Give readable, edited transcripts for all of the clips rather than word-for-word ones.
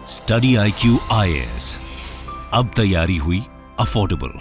Study IQ IAS, अब तैयारी हुई अफोर्डेबल।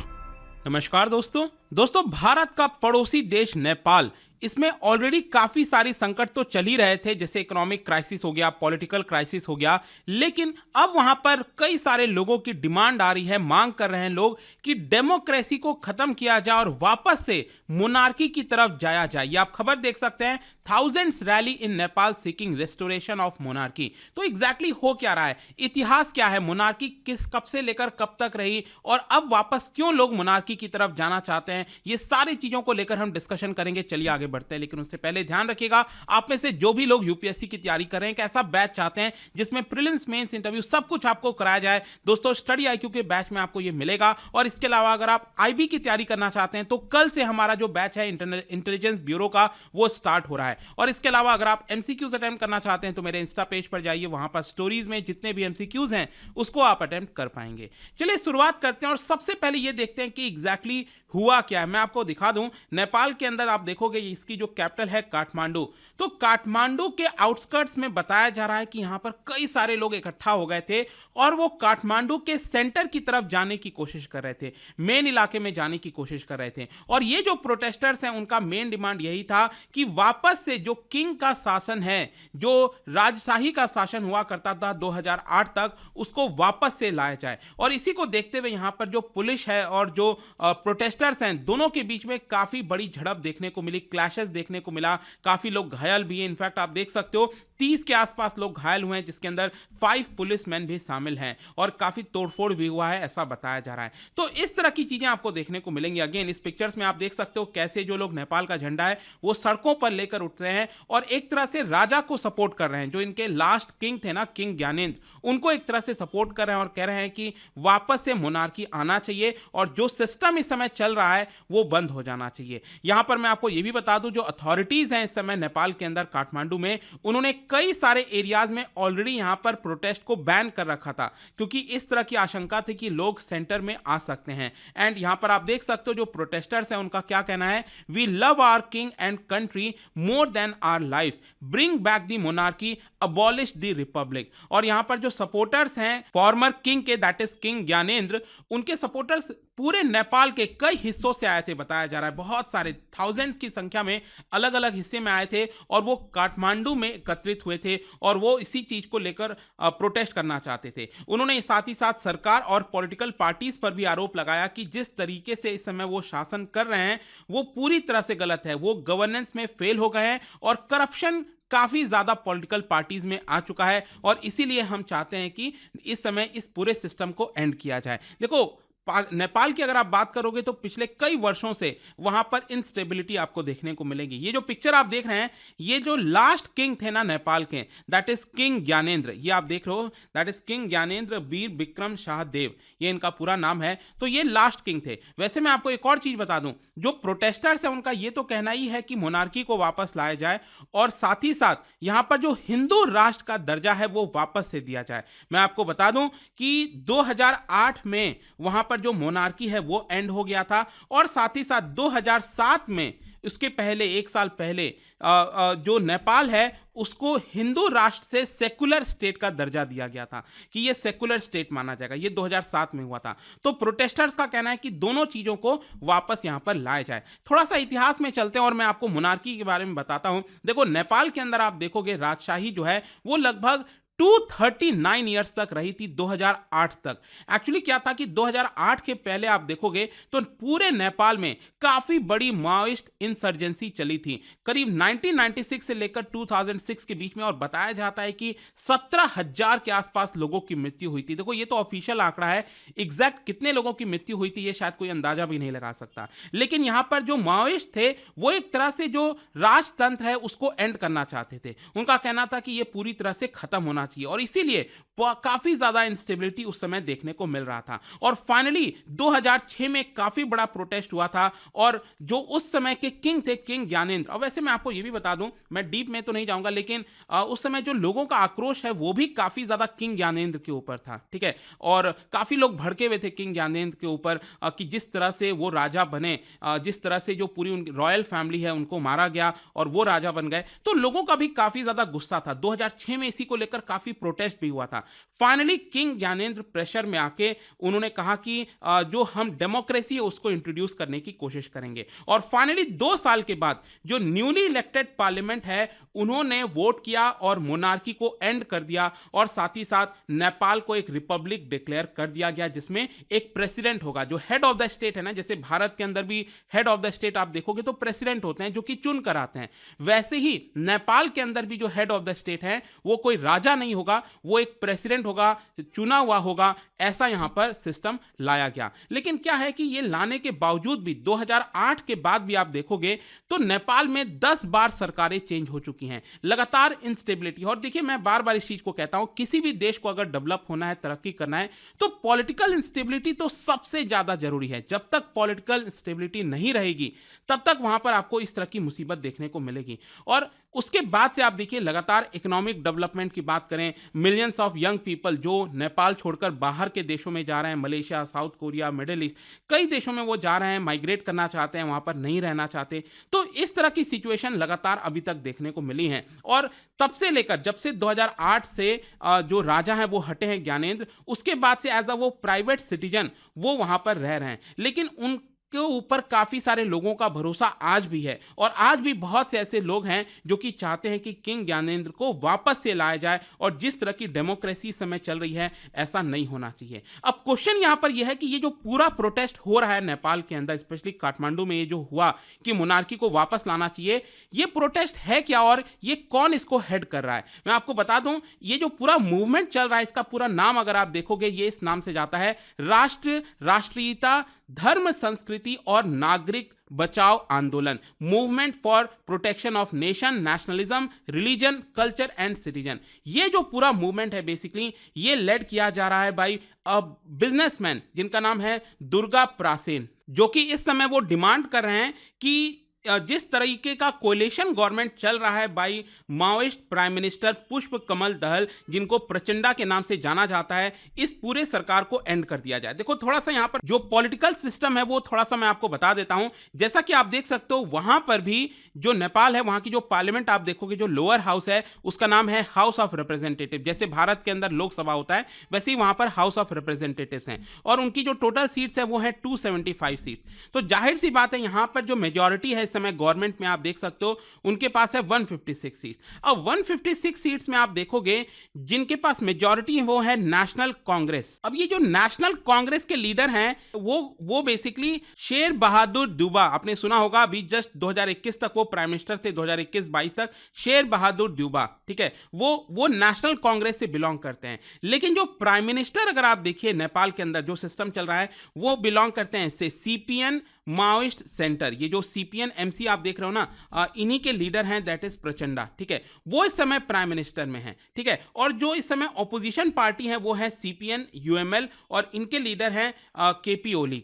नमस्कार दोस्तों, भारत का पड़ोसी देश नेपाल, इसमें ऑलरेडी काफी सारी संकट तो चल ही रहे थे, जैसे इकोनॉमिक क्राइसिस हो गया, पॉलिटिकल क्राइसिस हो गया, लेकिन अब वहां पर कई सारे लोगों की डिमांड आ रही है, मांग कर रहे हैं लोग कि डेमोक्रेसी को खत्म किया जाए और वापस से मोनार्की की तरफ जाया जाए। ये आप खबर देख सकते हैं, thousands rally in Nepal seeking restoration of monarchy. तो एग्जैक्टली हो क्या रहा है, इतिहास क्या है, मोनार्की कब से लेकर कब तक रही और अब वापस क्यों लोग मोनार्की की तरफ जाना चाहते हैं, ये सारी चीजों को लेकर हम डिस्कशन करेंगे। चलिए आगे बढ़ते हैं, लेकिन उससे पहले ध्यान रखिएगा, आप में से जो भी लोग यूपीएससी की तैयारी कर रहे हैं, एक ऐसा बैच चाहते हैं जिसमें प्रीलिम्स, मेंस, इंटरव्यू सब कुछ आपको कराया जाए, दोस्तों स्टडी IQ के बैच में आपको ये मिलेगा। और इसके अलावा अगर आप IB की तैयारी करना चाहते हैं तो कल से हमारा जो बैच है इंटेलिजेंस ब्यूरो का, वो स्टार्ट हो रहा है। और इसके अलावा अगर आप MCQs अटेम्प्ट करना चाहते हैं तो मेरे इंस्टा पेज पर जाइए, वहां पर स्टोरीज में जितने भी MCQs हैं उसको आप अटेम्प्ट कर पाएंगे। चलिए शुरुआत करते हैं और सबसे पहले ये देखते हैं कि एग्जैक्टली हुआ क्या है। मैं आपको दिखा दूं, नेपाल के अंदर आप देखोगे इसकी जो कैपिटल है काठमांडू, तो काठमांडू के आउटस्कर्ट्स में बताया जा रहा है कि यहां पर कई सारे लोग इकट्ठा हो गए थे और वो काठमांडू के सेंटर की तरफ जाने की कोशिश कर रहे थे, मेन इलाके में जाने की कोशिश कर रहे थे। और ये जो प्रोटेस्टर्स हैं उनका मेन डिमांड यही था कि वापस से जो किंग का शासन है, जो राजशाही का शासन हुआ करता था 2008 तक, उसको वापस से लाया जाए। और इसी को देखते हुए यहां पर जो पुलिस है और जो प्रोटेस्टर्स हैं, दोनों के बीच में काफी बड़ी झड़प देखने को मिली, क्लैशेस देखने को मिला, काफी लोग घायल भी हैं। इनफैक्ट आप देख सकते हो 30 के आसपास लोग घायल हुए हैं, जिसके अंदर 5 पुलिसमैन भी शामिल हैं और काफी तोड़फोड़ भी हुआ है, ऐसा बताया जा रहा है। तो इस तरह की चीजें आपको देखने को मिलेंगी। अगेन इस पिक्चर्स में आप देख सकते हो कैसे जो लोग नेपाल का झंडा है वो सड़कों पर लेकर उठ रहे हैं और एक तरह से राजा को सपोर्ट कर रहे हैं, जो इनके लास्ट किंग थे ना, किंग ज्ञानेंद्र, उनको एक तरह से सपोर्ट कर रहे हैं और कह रहे हैं कि वापस से मोनार्की आना चाहिए और जो सिस्टम इस समय चल रहा है वो बंद हो जाना चाहिए। यहां पर मैं आपको यह भी बता दूं, जो अथॉरिटीज हैं इस समय नेपाल के अंदर काठमांडू में, उन्होंने कई सारे एरियाज में ऑलरेडी यहां पर प्रोटेस्ट को बैन कर रखा था, क्योंकि इस तरह की आशंका थी कि लोग सेंटर में आ सकते हैं। एंड यहां पर आप देख सकते हो जो प्रोटेस्टर्स हैं उनका क्या कहना है, we love our king and country more than our lives, bring back the monarchy, abolish the republic. और यहां पर जो सपोर्टर्स हैं फॉर्मर किंग के, दैट इज किंग ज्ञानेंद्र, उनके सपोर्टर्स पूरे नेपाल के कई हिस्सों से आए थे, बताया जा रहा है बहुत सारे, थाउजेंड्स की संख्या में अलग अलग हिस्से में आए थे और वो काठमांडू में एकत्रित हुए थे और वो इसी चीज को लेकर प्रोटेस्ट करना चाहते थे। उन्होंने साथ ही साथ सरकार और पॉलिटिकल पार्टीज पर भी आरोप लगाया कि जिस तरीके से इस समय वो शासन कर रहे हैं वो पूरी तरह से गलत है, वो गवर्नेंस में फेल हो गए हैं और करप्शन काफी ज्यादा पॉलिटिकल पार्टीज में आ चुका है और इसीलिए हम चाहते हैं कि इस समय इस पूरे सिस्टम को एंड किया जाए। देखो नेपाल की अगर आप बात करोगे तो पिछले कई वर्षों से वहां पर इंस्टेबिलिटी आपको देखने को मिलेगी। ये जो पिक्चर आप देख रहे हैं, ये जो लास्ट किंग थे ना नेपाल के, दैट इज किंग ज्ञानेंद्र, ये आप देख रहे हो, दैट इज किंग ज्ञानेंद्र वीर विक्रम शाह देव, ये इनका पूरा नाम है। तो ये लास्ट किंग थे। वैसे मैं आपको एक और चीज बता दूं, जो प्रोटेस्टर्स है उनका ये तो कहना ही है कि मोनार्की को वापस लाया जाए और साथ ही साथ यहां पर जो हिंदू राष्ट्र का दर्जा है वो वापस से दिया जाए। मैं आपको बता दूं कि 2008 में वहां पर जो मोनार्की है वो एंड हो गया था और साथ ही साथ 2007 में, उसके पहले एक साल पहले, जो नेपाल है उसको हिंदू राष्ट्र से सेकुलर स्टेट का दर्जा दिया गया था कि ये सेकुलर स्टेट माना जाएगा। ये 2007 में हुआ था। तो प्रोटेस्टर्स का कहना है कि दोनों चीजों को वापस यहां पर लाया जाए। थोड़ा सा इतिहास में चलते हैं और मैं आपको मोनार्की के बारे में बताता हूं। देखो नेपाल के अंदर आप देखोगे राजशाही जो है वो लगभग 239 ईयर्स तक रही थी, 2008 तक। एक्चुअली क्या था कि 2008 के पहले आप देखोगे तो पूरे नेपाल में काफी बड़ी माओइस्ट इंसर्जेंसी चली थी, करीब 1996 से लेकर 2006 के बीच में, और बताया जाता है कि 17,000 के आसपास लोगों की मृत्यु हुई थी। देखो ये तो ऑफिशियल आंकड़ा है, एग्जैक्ट कितने लोगों की मृत्यु हुई थी ये शायद कोई अंदाजा भी नहीं लगा सकता। लेकिन यहां पर जो माओइस्ट थे वो एक तरह से जो राजतंत्र है उसको एंड करना चाहते थे। उनका कहना था कि ये पूरी तरह से खत्म होना चाहिए और इसीलिए काफी ज्यादा इंस्टेबिलिटी उस समय देखने को मिल रहा था। और फाइनली 2006 में काफी बड़ा प्रोटेस्ट हुआ था और जो उस समय के किंग थे, किंग ज्ञानेंद्र, और वैसे मैं आपको यह भी बता दूं, मैं डीप में तो नहीं जाऊंगा, लेकिन उस समय जो लोगों का आक्रोश है वो भी काफी ज्यादा किंग ज्ञानेंद्र के ऊपर था, ठीक है। और काफी लोग भड़के हुए थे किंग ज्ञानेंद्र के ऊपर कि जिस तरह से वो राजा बने, जिस तरह से जो पूरी उनकी रॉयल फैमिली है उनको मारा गया और वो राजा बन गए, तो लोगों का भी काफी ज्यादा गुस्सा था। 2006 में इसी को लेकर काफी प्रोटेस्ट भी हुआ था। फाइनली किंग ज्ञानेंद्र प्रेशर में आके उन्होंने कहा कि जो हम डेमोक्रेसी है उसको इंट्रोड्यूस करने की कोशिश करेंगे। और फाइनली 2 साल के बाद जो न्यूली इलेक्टेड पार्लियामेंट है उन्होंने वोट किया और मोनार्की को एंड कर दिया, और साथ ही साथ नेपाल को एक रिपब्लिक डिक्लेयर कर दिया गया जिसमें एक प्रेसिडेंट होगा जो हेड ऑफ द स्टेट है ना। जैसे भारत के अंदर भी हेड ऑफ द स्टेट आप देखोगे तो प्रेसिडेंट होते हैं जो कि चुन कर आते हैं, वैसे ही नेपाल के अंदर भी जो हेड ऑफ द स्टेट है वो कोई राजा नहीं होगा, वो एक प्रेसिडेंट होगा, चुना हुआ होगा। ऐसा यहां पर सिस्टम लाया गया। लेकिन क्या है कि ये लाने के बावजूद भी 2008 के बाद भी आप देखोगे तो नेपाल में 10 बार सरकारें चेंज हो चुकी हैं, लगातार इंस्टेबिलिटी। और देखिए मैं बार बार इस चीज को कहता हूं, किसी भी देश को अगर डेवलप होना है, तरक्की करना है, तो पॉलिटिकल इंस्टेबिलिटी तो सबसे ज्यादा जरूरी है। जब तक पॉलिटिकल इंस्टेबिलिटी नहीं रहेगी तब तक वहां पर आपको इस तरह की मुसीबत देखने को मिलेगी। और उसके बाद से आप देखिए लगातार इकोनॉमिक डेवलपमेंट की बात करें, मिलियंस ऑफ यंग पीपल जो नेपाल छोड़कर बाहर के देशों में जा रहे हैं, Malaysia, south Korea, middle east, कई देशों में वो जा रहे हैं, माइग्रेट करना चाहते हैं, वहां पर नहीं रहना चाहते। तो इस तरह की सिचुएशन लगातार अभी तक देखने को मिली है। और तब से लेकर जब से 2008 से जो राजा हैं वो हटे हैं ज्ञानेंद्र, उसके बाद से एज अ वो प्राइवेट सिटीजन वो वहां पर रह रहे हैं। लेकिन उन के ऊपर काफी सारे लोगों का भरोसा आज भी है, और आज भी बहुत से ऐसे लोग हैं जो कि चाहते हैं कि किंग ज्ञानेंद्र को वापस से लाया जाए, और जिस तरह की डेमोक्रेसी समय चल रही है ऐसा नहीं होना चाहिए। अब क्वेश्चन यहां पर यह है कि ये जो पूरा प्रोटेस्ट हो रहा है नेपाल के अंदर, स्पेशली काठमांडू में ये जो हुआ कि मोनार्की को वापस लाना चाहिए, ये प्रोटेस्ट है क्या और ये कौन इसको हेड कर रहा है? मैं आपको बता दूं, ये जो पूरा मूवमेंट चल रहा है इसका पूरा नाम अगर आप देखोगे ये इस नाम से जाता है, राष्ट्र, राष्ट्रीयता, धर्म, संस्कृति और नागरिक बचाओ आंदोलन, movement for protection of nation, nationalism, religion, culture and citizen. ये जो पूरा मूवमेंट है बेसिकली ये लेड किया जा रहा है बाय अ बिजनेसमैन जिनका नाम है दुर्गा प्रासेन, जो कि इस समय वो डिमांड कर रहे हैं कि जिस तरीके का कोलिशन गवर्नमेंट चल रहा है बाई माओइस्ट प्राइम मिनिस्टर पुष्प कमल दहल, जिनको प्रचंडा के नाम से जाना जाता है, इस पूरे सरकार को एंड कर दिया जाए। देखो थोड़ा सा यहाँ पर जो पॉलिटिकल सिस्टम है वो थोड़ा सा मैं आपको बता देता हूं। जैसा कि आप देख सकते हो वहां पर भी जो नेपाल है वहां की जो पार्लियामेंट आप देखोगे, जो लोअर हाउस है उसका नाम है हाउस ऑफ रिप्रेजेंटेटिव। जैसे भारत के अंदर लोकसभा होता है वैसे ही वहां पर हाउस ऑफ रिप्रेजेंटेटिव्स हैं, और उनकी जो टोटल सीट्स है वो है 275 सीट्स। तो जाहिर सी बात है यहां पर जो मेजॉरिटी है समय गवर्नमेंट में आप देख सकते हो उनके पास है 156 सीट। अब 156 सीट्स में आप देखोगे जिनके पास मेजॉरिटी है वो है नेशनल कांग्रेस। अब ये जो नेशनल कांग्रेस के लीडर हैं वो बेसिकली शेर बहादुर द्यूबा, आपने सुना होगा, अभी जस्ट 2021 तक वो प्राइम मिनिस्टर थे, 2021-22 तक शेर बहादुर द्यूबा, ठीक है, वो नेशनल कांग्रेस से बिलोंग करते हैं। लेकिन जो प्राइम मिनिस्टर अगर आप देखिए नेपाल के अंदर जो सिस्टम चल रहा है वो बिलोंग करते हैं इससे सीपीएन माओइस्ट सेंटर। ये जो सीपीएन एमसी आप देख रहे हो ना, इन्हीं के लीडर हैं, दैट इज प्रचंडा, ठीक है, वो इस समय प्राइम मिनिस्टर में है, ठीक है। और जो इस समय ऑपोजिशन पार्टी है वो है सीपीएन यूएमएल, और इनके लीडर हैं केपी ओली।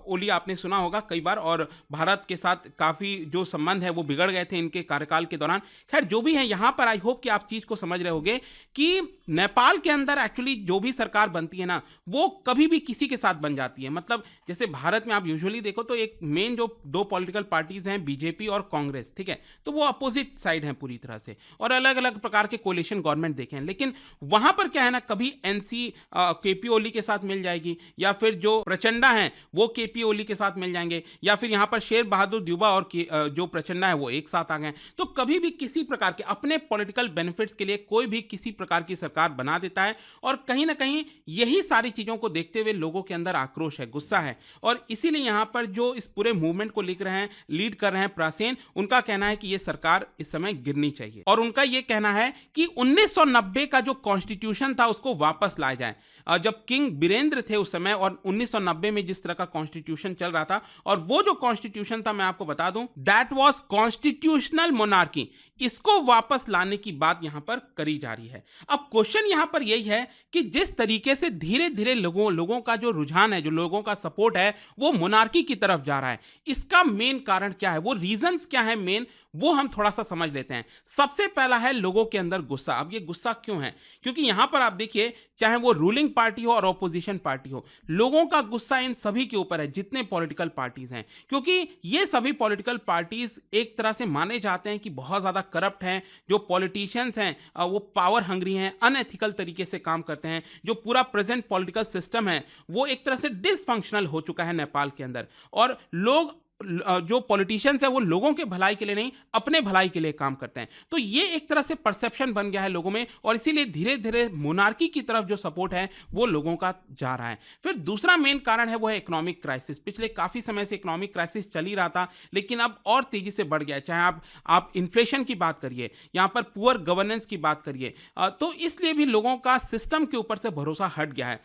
ओली आपने सुना होगा कई बार, और भारत के साथ काफ़ी जो संबंध है वो बिगड़ गए थे इनके कार्यकाल के दौरान। खैर जो भी है, यहाँ पर आई होप कि आप चीज़ को समझ रहे होगे कि नेपाल के अंदर एक्चुअली जो भी सरकार बनती है ना वो कभी भी किसी के साथ बन जाती है। मतलब जैसे भारत में आप यूजुअली देखो तो एक मेन जो दो पॉलिटिकल पार्टीज हैं बीजेपी और कांग्रेस, ठीक है, तो वो अपोजिट साइड हैं पूरी तरह से, और अलग अलग प्रकार के कोलिशन गवर्नमेंट देखे हैं। लेकिन वहाँ पर क्या है ना, कभी एनसी केपी ओली के साथ मिल जाएगी, या फिर जो प्रचंडा हैं वो केपी ओली के साथ मिल जाएंगे, या फिर यहां पर शेर बहादुर द्यूबा और जो प्रचंडा है वो एक साथ आ गए। तो कभी भी किसी प्रकार के अपने पॉलिटिकल बेनिफिट्स के लिए कोई भी किसी प्रकार की सरकार बना देता है, और कहीं ना कहीं यही सारी चीजों को देखते हुए लोगों के अंदर आक्रोश है, गुस्सा है, और इसीलिए यहां पर जो इस पूरे मूवमेंट को लीड कर रहे हैं प्रासेन, उनका कहना है कि यह सरकार इस समय गिरनी चाहिए, और उनका यह कहना है कि 1990 का जो कॉन्स्टिट्यूशन था उसको वापस लाया जाए। जब किंग बीरेंद्र थे उस समय, और 1990 में जिस तरह का कॉन्स्टिट्यूशन चल रहा था, और वो जो कॉन्स्टिट्यूशन था मैं आपको बता दूं, दैट वाज कॉन्स्टिट्यूशनल मोनार्की, इसको वापस लाने की बात यहां पर करी जा रही है। अब क्वेश्चन यहां पर यही है कि जिस तरीके से धीरे धीरे लोगों का जो रुझान है, जो लोगों का सपोर्ट है वो मोनार्की की तरफ जा रहा है, इसका मेन कारण क्या है, वो रीजंस क्या है मेन, वो हम थोड़ा सा समझ लेते हैं। सबसे पहला है लोगों के अंदर गुस्सा। अब ये गुस्सा क्यों है? क्योंकि यहां पर आप देखिए, चाहे वो रूलिंग पार्टी हो और ऑपोजिशन पार्टी हो, लोगों का गुस्सा इन सभी के ऊपर है, जितने पॉलिटिकल पार्टीज हैं, क्योंकि ये सभी पॉलिटिकल पार्टीज एक तरह से माने जाते हैं कि बहुत ज्यादा करप्ट हैं। जो पॉलिटिशियंस हैं वो पावर हंग्री हैं, अनएथिकल तरीके से काम करते हैं। जो पूरा प्रेजेंट पॉलिटिकल सिस्टम है वो एक तरह से डिसफंक्शनल हो चुका है नेपाल के अंदर, और लोग जो पॉलिटिशियंस है वो लोगों के भलाई के लिए नहीं, अपने भलाई के लिए काम करते हैं। तो ये एक तरह से परसेप्शन बन गया है लोगों में, और इसीलिए धीरे धीरे मोनार्की की तरफ जो सपोर्ट है वो लोगों का जा रहा है। फिर दूसरा मेन कारण है वो है इकोनॉमिक क्राइसिस। पिछले काफी समय से इकोनॉमिक क्राइसिस चल ही रहा था, लेकिन अब और तेजी से बढ़ गया है। चाहे आप इन्फ्लेशन की बात करिए, यहाँ पर पुअर गवर्नेंस की बात करिए, तो इसलिए भी लोगों का सिस्टम के ऊपर से भरोसा हट गया है।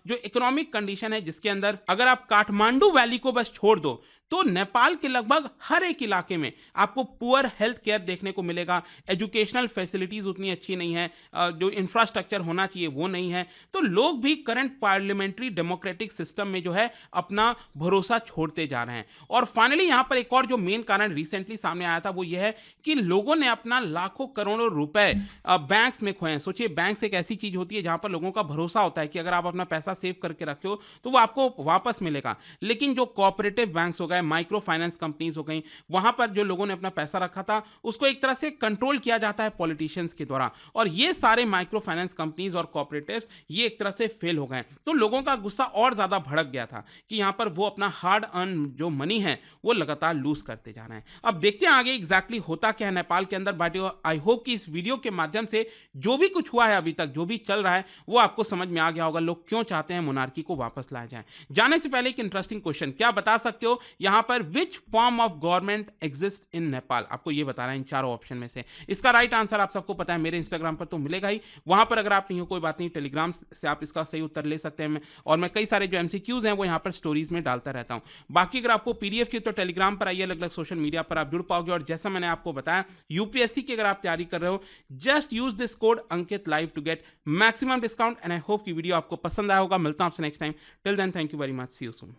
जो इकोनॉमिक कंडीशन है जिसके अंदर अगर आप काठमांडू वैली को बस छोड़ दो तो नेपाल के लगभग हर एक इलाके में आपको पुअर हेल्थ केयर देखने को मिलेगा। एजुकेशनल फैसिलिटीज उतनी अच्छी नहीं है, जो इंफ्रास्ट्रक्चर होना चाहिए वो नहीं है। तो लोग भी करंट पार्लियामेंट्री डेमोक्रेटिक सिस्टम में जो है अपना भरोसा छोड़ते जा रहे हैं। और फाइनली यहाँ पर एक और जो मेन कारण रिसेंटली सामने आया था वो ये है कि लोगों ने अपना लाखों करोड़ों रुपए बैंक्स में खोए हैं। सोचिए, बैंक्स एक ऐसी चीज होती है जहां पर लोगों का भरोसा होता है कि अगर आप अपना पैसा सेव करके रखे हो तो वो आपको वापस मिलेगा। लेकिन जो कोऑपरेटिव बैंक्स हो गए, माइक्रो फाइनेंस कंपनीज हो गई, वहां पर जो लोगों ने अपना पैसा रखा था उसको एक तरह से कंट्रोल किया जाता है पॉलिटिशियंस के द्वारा, और ये सारे माइक्रो फाइनेंस कंपनीज और कोऑपरेटिव्स ये एक तरह से फेल हो गए। तो लोगों का गुस्सा और ज्यादा भड़क गया था कि यहां पर वो अपना हार्ड अर्न जो मनी है वो लगातार लूज करते जा रहे हैं। अब देखते हैं आगे एग्जैक्टली होता क्या है नेपाल के अंदर। बट आई होप कि इस वीडियो के माध्यम से जो भी कुछ हुआ है अभी तक, जो भी चल रहा है, वो आपको समझ में आ गया होगा लोग क्यों चाहते हैं मोनार्की को वापस लाया जाए। जाने से पहले एक इंटरेस्टिंग क्वेश्चन, क्या बता सकते हो यहां पर which form of government exist in Nepal? आपको ये बताना है इन चारों ऑप्शन में से। इसका राइट आंसर आप सबको पता है, मेरे इंस्टाग्राम पर तो मिलेगा ही। वहां पर अगर आप नहीं हो कोई बात नहीं, टेलीग्राम से आप इसका सही उत्तर ले सकते हैं। और मैं कई सारे जो एमसीक्यूज हैं वो यहां पर स्टोरीज में डालता रहता हूं। बाकी अगर आपको पीडीएफ की तो टेलीग्राम पर आइए, अलग अलग सोशल मीडिया पर आप जुड़ पाओगे। और जैसा मैंने आपको बताया, यूपीएससी की अगर आप तैयारी कर रहे हो, just use this code Ankit live to get maximum discount. And I hope की वीडियो आपको पसंद आया होगा। मिलता हूं आपसे next time. Till then, thank you very much, see you soon.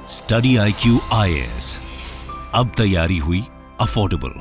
Study IQ IAS, अब तैयारी हुई अफोर्डेबल।